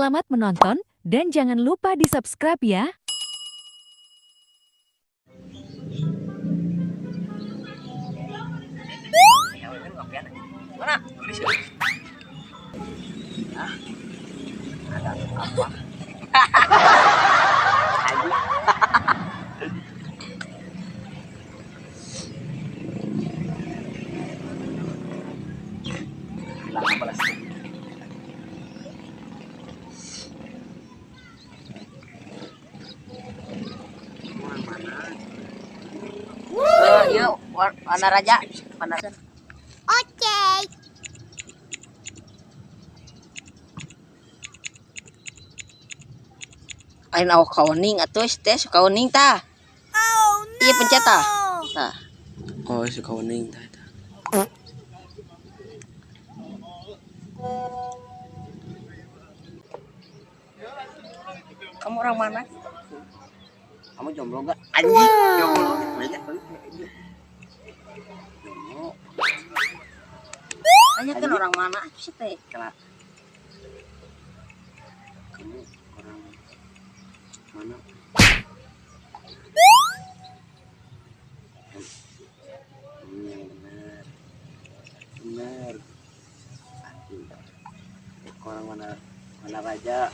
Selamat menonton dan jangan lupa di-subscribe ya. Mana? Tulis ya. Nah, ada apa? Hilang balas. Iya, warna raja, warna. Oke. Ain awak kauning atuh teh kauning tah. Oh no. Iya pencet tah. Tah. Oh, si kauning tah eta. Kamu orang mana? Kamu jomblo enggak? Anjing, jomblo. Banyak banget. Jomblo. Tanyakan orang mana sih teh? Kamu orang mana? Yang benar. Benar. Orang mana raja.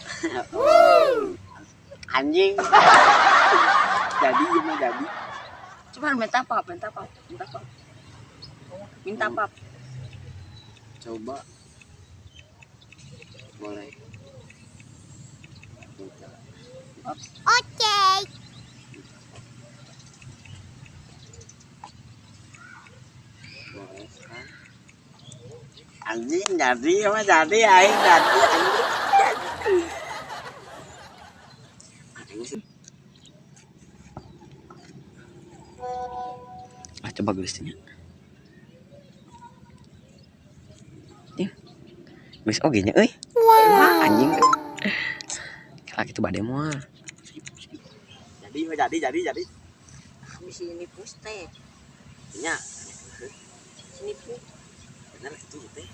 Anjing. Jadi gimana jadi? Cuman minta apa? Coba. Boleh. Minta. Oke. Boleh kan? Anjing jadi apa jadi aing jadi anjing. Coba gelisnya. Ya. Gelis oge nya euy. Wah, anjing. Kalau gitu bade moal. Jadi. Habis ini puste. Nya. Sini pu. Bener itu teh.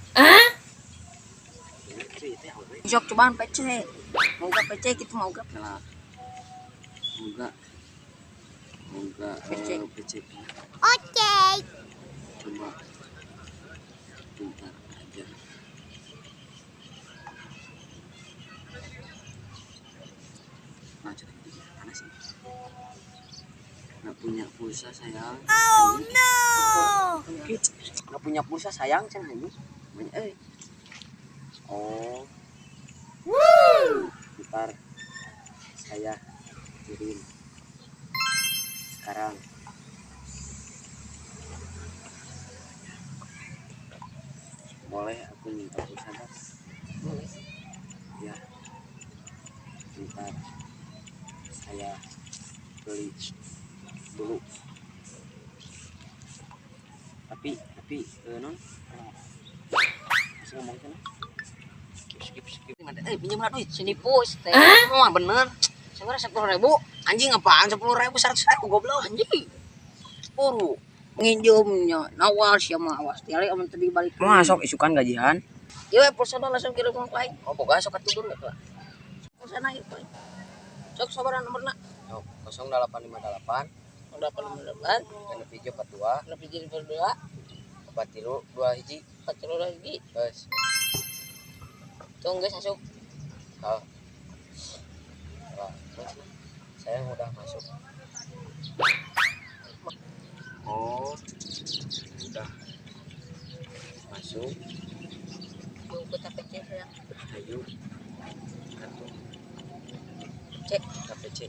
Jok cobaan PC. Mau gak PC gitu mau gak? Mau gak PC. Oke. Coba bentar aja. Nah, mana sih? Nggak punya pulsa sayang. Oh no. Nggak punya pulsa sayang cenah ini. Oh. Bentar. Saya kirim. Sekarang. Boleh aku minta pulsa kan? Boleh. Ya. Bentar. Saya beli dulu. Tapi non. Masih ngomong kan? Skip. Pinjam lah duit sini pos teh. Wah bener. Sebenarnya 10.000. Anjing apaan 10.000 100.000 goblok anjing. 10. Nginjemnya nawar siapa awas tiare amun tadi balik masuk isukan gajian iya pulsa langsung kirim ke lain oh boga sok atudur enggak pulsa naik poin sok sabaran nomorna 0858 genep hiji 42 43 hiji geus tunggu geus masuk saya udah masuk. Oh, udah masuk. Yuk kita PC ya. Ayo. Cek kita PC.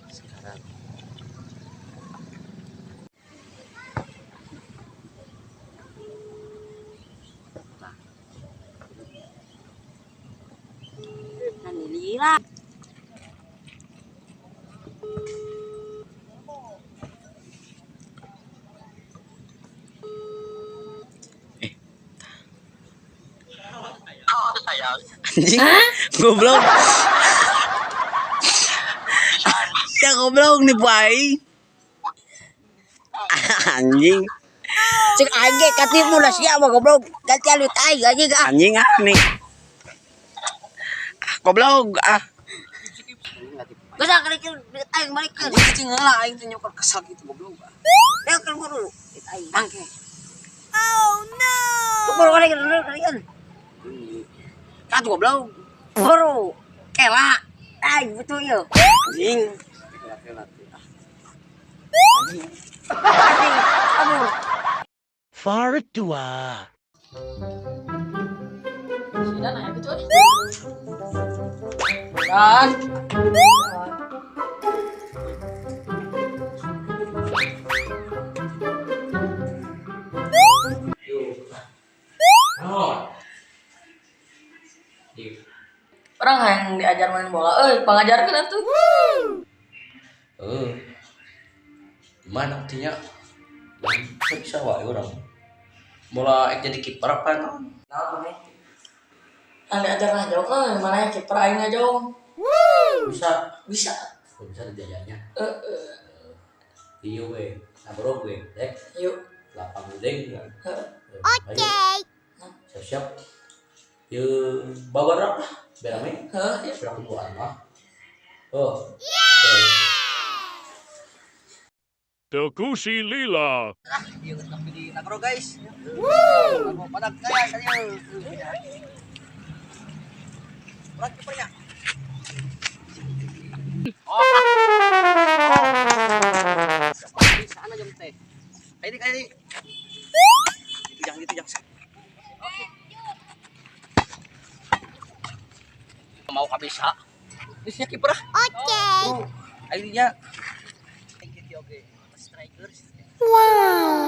Sekarang. Nah, nilira. Anjing, goblok. Ya goblok nih boy. Anjing. Cek aja katanya udah siap goblok. Ganti alut aja nih. Anjing ah nih. Goblok ah. Geus kali kieu aing balikeun. Cicing heula aing teh nyokot kesel gitu goblok. Ya kan guru. Aing mangke. Oh no. Guru kali kan. Kan goblok. Guru. Kela. Aing betul ya. Anjing. Kela. Anjing. Kabur. Far tua. Sudah nanya gitu. Dan Orang yang diajar main bola, pengajarkan tuh. Gimana artinya? Bisa wae orang. Bola jadi kiper apa itu? Yang diajar mah jauh kan, mana yang kiper aing jauh. Bisa. Bisa. Bisa diajarnya. Iya we, sabro we, dek. Yuk. Lapang deng. Oke. Siap-siap. Yuk, bawa berapa? Berame? Heeh. Berapa bulan mah? Oh. Tekushi Lila. Iya tapi di Nagro guys. Wow. Pada kaya saya. Berat kipernya. Di sana jam teh. Kayak ini. Itu jangan. Mau kabisa. Ini siapa kiper? Oke. Akhirnya. Oke. Strikers. Wow.